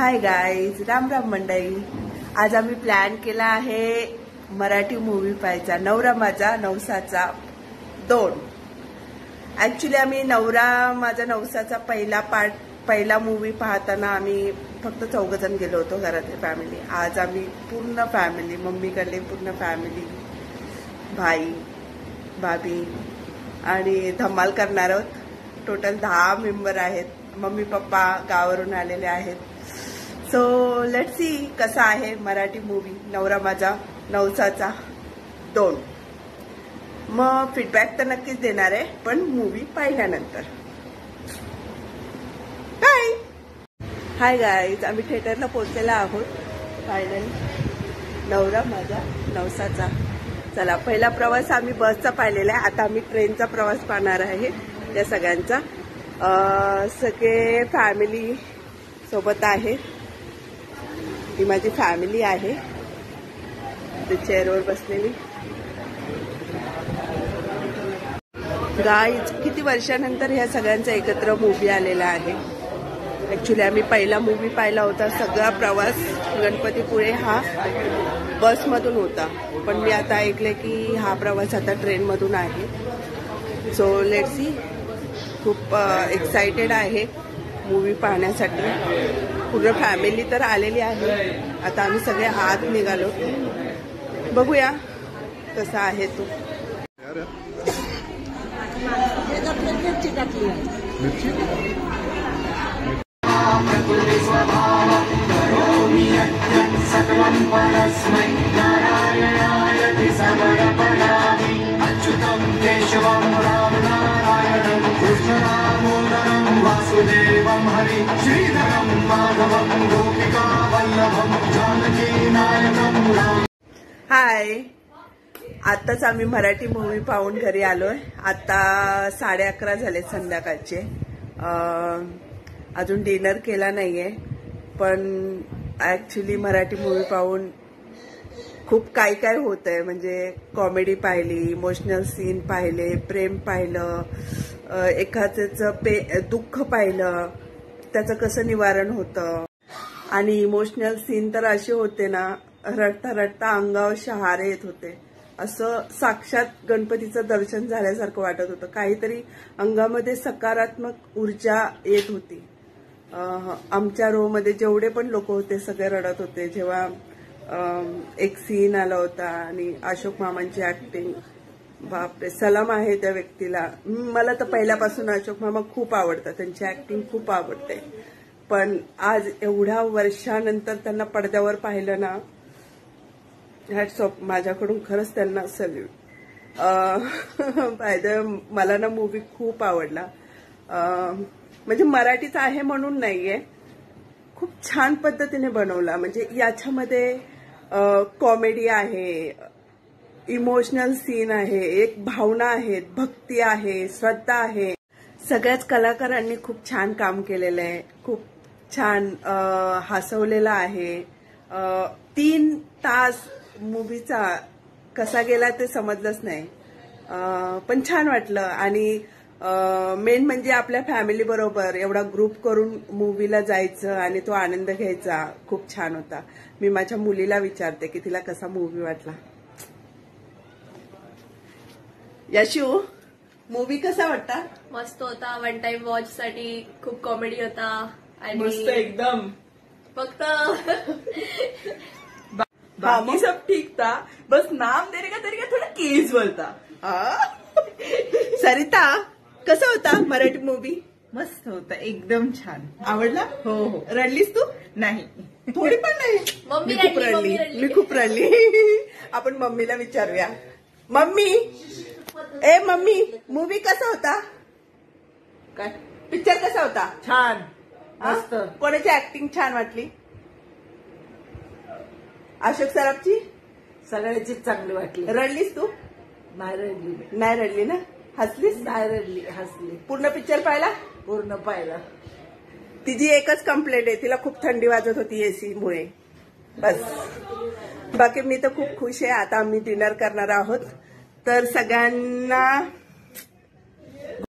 Hi guys, Ram Ram मंडळी. आज आम्ही प्लॅन केला आहे मराठी मूवी पाहायचा, नवरा माझा नवसाचा 2. ऍक्च्युली आम्ही नवरा माझा नवसाचा पहिला मूवी पाहताना आम्ही फक्त 4 जण गेलो होतो घरातली फॅमिली. आज आम्ही पूर्ण फॅमिली, मम्मीकडे पूर्ण फॅमिली, भाई भाभी आणि धमाल करणार आहोत. टोटल 10 मेंबर आहेत. मम्मी पप्पा गावावरून आलेले आहेत. सो लेट्स सी कसा आहे मराठी मूवी नवरा माझा नवसाचा 2. मग फीडबॅक तर नक्कीच देणार आहे, पण मूवी पाहिल्यानंतर. बाय. हाय गाईज, आम्ही थिएटरला पोहोचलेला आहोत. फायनली नवरा माझा नवसाचा. चला, पहिला प्रवास आम्ही बसचा पाहिलेला आहे. आता आम्ही ट्रेनचा प्रवास पाहणार आहे या सगळ्यांचा. सगळे फॅमिली सोबत आहे. ही माझी फॅमिली आहे, ते चेअरवर बसलेली. गाईज, किती वर्षानंतर ह्या सगळ्यांचा एकत्र मूवी आलेला आहे. ऍक्च्युली आम्ही पहिला मूवी पाहिला होता. सगळा प्रवास गणपतीपुळे हा बसमधून होता, पण मी आता ऐकले की हा प्रवास आता ट्रेनमधून आहे. So let's see. खूप एक्साइटेड आहे मूवी पाहण्यासाठी. पूर्ण फॅमिली तर आलेली आहे. आता आम्ही सगळे आत निघालो. बघूया कसा आहे तो. वासुदेवं हरि श्रीधरं माधवं गोपिका वल्लभं जानकी नायकं. हाय, आताच आम्ही मराठी मूवी पाहून घरी आलोय. आता 11:30 झाले संध्याकाळचे. अजून डिनर केला नाहीये, पण ऍक्च्युली मराठी मूवी पाहून खूप काय काय होत आहे. म्हणजे कॉमेडी पाहिली, इमोशनल सीन पाहिले, प्रेम पाहिलं, एखाद्याचं दुःख पाहिलं, त्याचं कसं निवारण होतं. आणि इमोशनल सीन तर असे होते ना, रडता रडता अंगावर शहारे येत होते. असं साक्षात गणपतीचं दर्शन झाल्यासारखं वाटत होतं. काहीतरी अंगामध्ये सकारात्मक ऊर्जा येत होती. आमच्या रो मध्ये जेवढे पण लोक होते सगळे रडत होते. जेव्हा एक सीन आला होता आणि अशोक मामांची ऍक्टिंग, बापरे, सलाम आहे त्या व्यक्तीला. मला तर पहिल्यापासून अशोक मामा खूप आवडतात, त्यांची ऍक्टिंग खूप आवडते. पण आज एवढ्या वर्षानंतर त्यांना पडद्यावर पाहिलं ना, हॅट्स ऑफ. माझ्याकडून खरंच त्यांना सल्यूट. मला ना मूवी खूप आवडला. म्हणजे मराठीचा आहे म्हणून नाहीये, खूप छान पद्धतीने बनवला. म्हणजे याच्यामध्ये कॉमेडी आहे, इमोशनल सीन आहे, एक भावना आहेत, भक्ती आहे, श्रद्धा आहे. सगळ्याच कलाकारांनी खूप छान काम केलेलं आहे. खूप छान हसवलेलं आहे. 3 तास मूवीचा कसा गेला ते समजलंच नाही, पण छान वाटलं. आणि मेन म्हणजे आपल्या फॅमिली बरोबर एवढा ग्रुप करून मूवीला जायचं आणि तो आनंद घ्यायचा खूप छान होता. मी माझ्या मुलीला विचारते की तिला कसा मूवी वाटला. यशू, मूवी कसा वाटता? मस्त होता. 1 टाइम वॉच साठी खूप कॉमेडी होता. आणि मस्त एकदम. फक्त बाकी सब ठीक था, बस नाम देने का तरीका थोड़ा केजुअल था. सरिता, कसा होता मराठी मूवी? मस्त होता, एकदम छान. आवडला? हो हो. रडलीस तू? नाही, थोडी पण नाही. मम्मी मी खूप रडली. मी खूप रडली. आपण मम्मीला विचारूया. मम्मी, ए मम्मी, मूवी कसा होता? काय पिक्चर कसा होता? छान, हा? मस्त. कोणाची ऍक्टिंग छान वाटली? अशोक सराफची? सगळ्याचीच चांगली वाटली. रडलीस तू? नाही रडली. नाही रडली ना? हसलीस? नाही रडली, हसली. पूर्ण पिक्चर पाहिला? पूर्ण पाहिला. तिची एकच कंप्लेंट आहे, तिला खूप थंडी वाजत होती एसी मुळे, बस. बाकी मी तर खूप खुश आहे. आता आम्ही डिनर करणार आहोत. तर सगळ्यांना